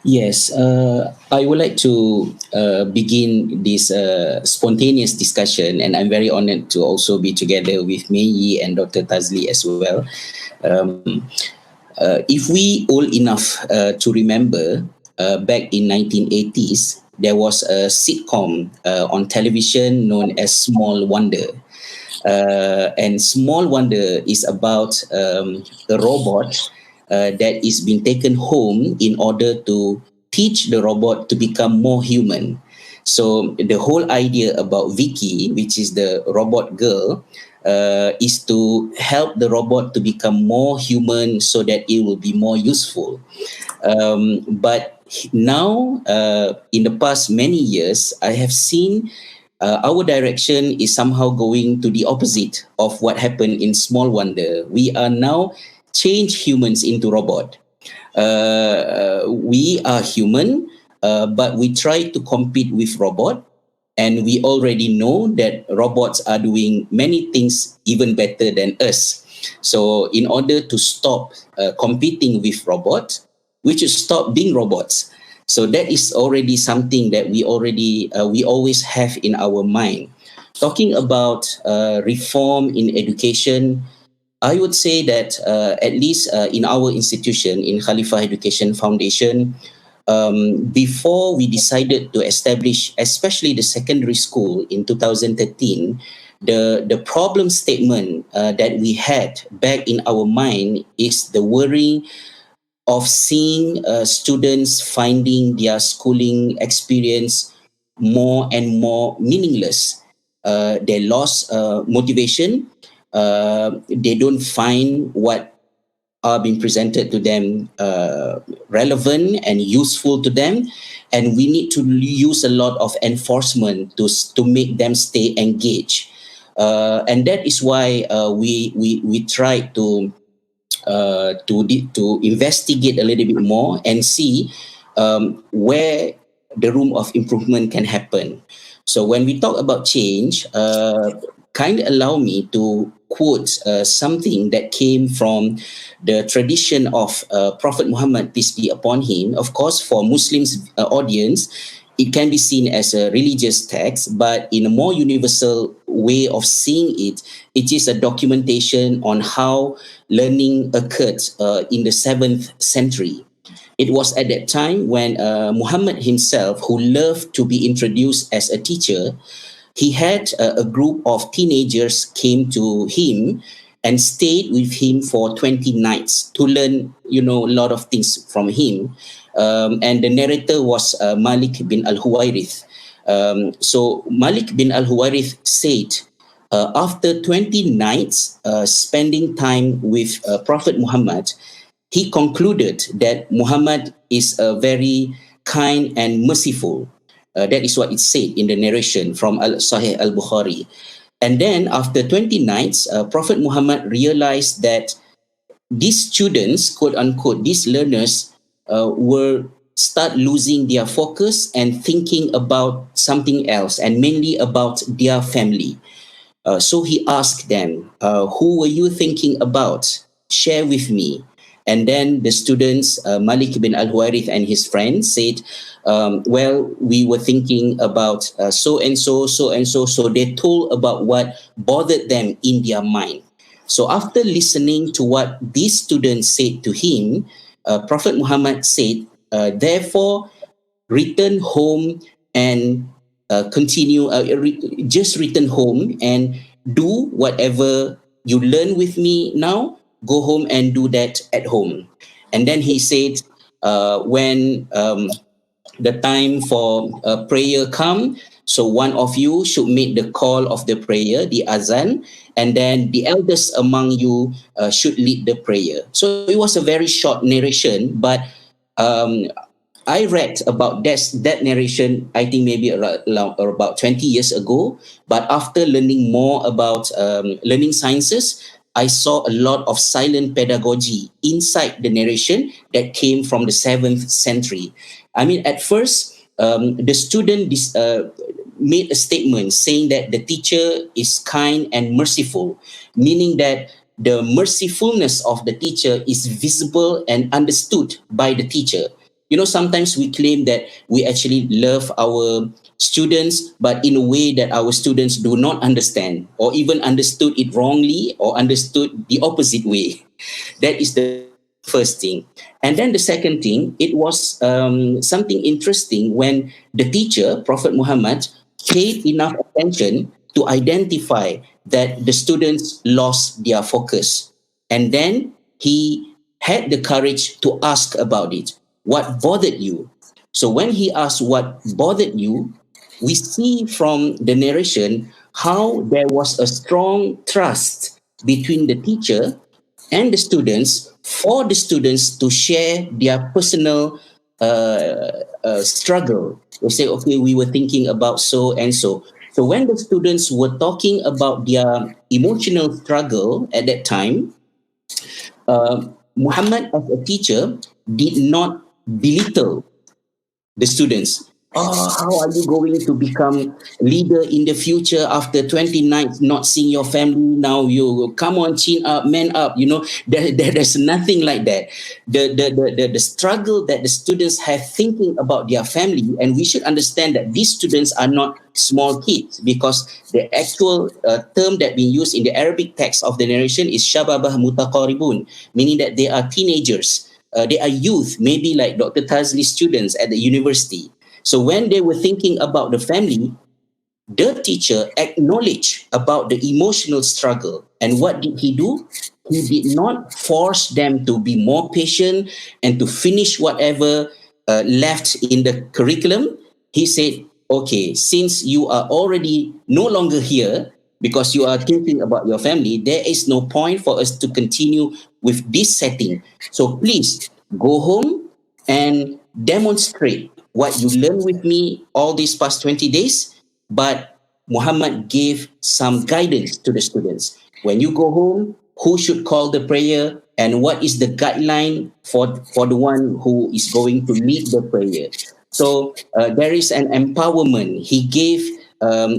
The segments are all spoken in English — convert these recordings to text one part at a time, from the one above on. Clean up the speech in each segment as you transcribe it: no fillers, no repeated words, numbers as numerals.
Yes, I would like to begin this spontaneous discussion, and I'm very honored to also be together with Mei Yi and Dr. Tazli as well. Um, if we old enough to remember, back in 1980s, there was a sitcom on television known as Small Wonder. And Small Wonder is about a robot that is being taken home in order to teach the robot to become more human. So the whole idea about Vicki, which is the robot girl, is to help the robot to become more human so that it will be more useful. But now, in the past many years, I have seen our direction is somehow going to the opposite of what happened in Small Wonder. We are now change humans into robot. We are human, but we try to compete with robot, and we already know that robots are doing many things even better than us. So, in order to stop competing with robots, we should stop being robots. So that is already something that we always have in our mind. Talking about reform in education, I would say that at least in our institution, in Khalifa Education Foundation, before we decided to establish, especially the secondary school in 2013, the problem statement that we had back in our mind is the worry of seeing students finding their schooling experience more and more meaningless. They lost motivation. They don't find what are being presented to them relevant and useful to them, and we need to use a lot of enforcement to make them stay engaged. And that is why we try to investigate a little bit more and see where the room of improvement can happen. So when we talk about change, kind of allow me to quote something that came from the tradition of Prophet Muhammad, peace be upon him. Of course, for Muslims audience, it can be seen as a religious text, but in a more universal way of seeing it, it is a documentation on how learning occurred in the 7th century. It was at that time when Muhammad himself, who loved to be introduced as a teacher, he had a group of teenagers came to him and stayed with him for 20 nights to learn, a lot of things from him. And the narrator was Malik bin al-Huwairith. So Malik bin al-Huwairith said, after 20 nights spending time with Prophet Muhammad, he concluded that Muhammad is a very kind and merciful. That is what it said in the narration from Sahih al-Bukhari. And then after 20 nights, Prophet Muhammad realized that these students, quote unquote, these learners were start losing their focus and thinking about something else, and mainly about their family. So he asked them, who were you thinking about? Share with me. And then the students, Malik bin al-Huwairith and his friends said, well, we were thinking about so and so, so and so. So they told about what bothered them in their mind. So after listening to what these students said to him, Prophet Muhammad said, therefore, return home and continue, just return home and do whatever you learn with me now, go home and do that at home. And then he said, when the time for prayer come, so one of you should make the call of the prayer, the azan, and then the eldest among you should lead the prayer. So it was a very short narration, but um, I read about that narration, I think maybe around or about 20 years ago. But after learning more about learning sciences, I saw a lot of silent pedagogy inside the narration that came from the 7th century. I mean, at first, the student made a statement saying that the teacher is kind and merciful, meaning that the mercifulness of the teacher is visible and understood by the teacher. Sometimes we claim that we actually love our students, but in a way that our students do not understand, or even understood it wrongly, or understood the opposite way. That is the first thing. And then the second thing, it was something interesting when the teacher, Prophet Muhammad, paid enough attention to identify that the students lost their focus. And then he had the courage to ask about it. What bothered you? So when he asked what bothered you, we see from the narration how there was a strong trust between the teacher and the students, for the students to share their personal struggle. They say, okay, we were thinking about so and so. So when the students were talking about their emotional struggle at that time, Muhammad, as a teacher, did not belittle the students. Oh, how are you going to become leader in the future after 20 nights not seeing your family? Now you come on, chin up, man up. There's nothing like that. The struggle that the students have thinking about their family, and we should understand that these students are not small kids, because the actual term that being used in the Arabic text of the narration is shababah mutaqaribun, meaning that they are teenagers. They are youth, maybe like Dr. Tazli's students at the university. So when they were thinking about the family, the teacher acknowledged about the emotional struggle. And what did he do? He did not force them to be more patient and to finish whatever left in the curriculum. He said, okay, since you are already no longer here because you are thinking about your family, there is no point for us to continue with this setting. So please go home and demonstrate what you learned with me all these past 20 days. But Muhammad gave some guidance to the students. When you go home, who should call the prayer, and what is the guideline for the one who is going to lead the prayer. So there is an empowerment. He gave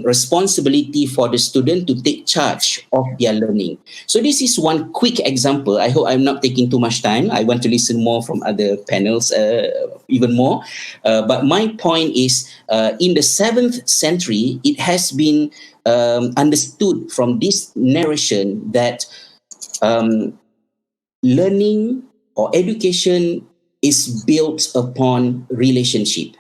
responsibility for the student to take charge of their learning. So this is one quick example. I hope I'm not taking too much time. I want to listen more from other panels, even more. But my point is, in the 7th century, it has been understood from this narration that um, learning or education is built upon relationship.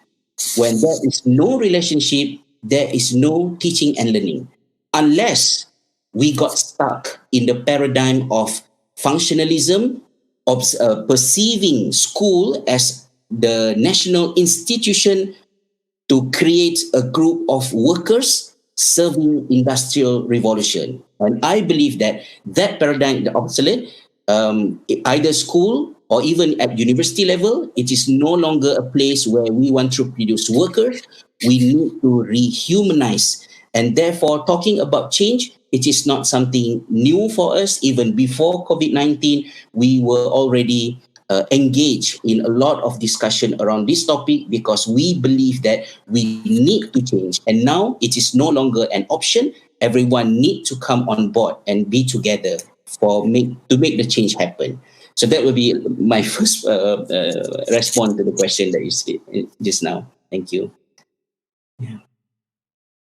When there is no relationship, there is no teaching and learning. Unless we got stuck in the paradigm of functionalism, of perceiving school as the national institution to create a group of workers serving industrial revolution. And I believe that that paradigm is obsolete. Either school or even at university level, it is no longer a place where we want to produce workers. We need to rehumanize. And therefore, talking about change, it is not something new for us. Even before COVID-19, we were already engaged in a lot of discussion around this topic, because we believe that we need to change. And now it is no longer an option. Everyone need to come on board and be together to make the change happen. So that will be my first response to the question that you said just now. Thank you.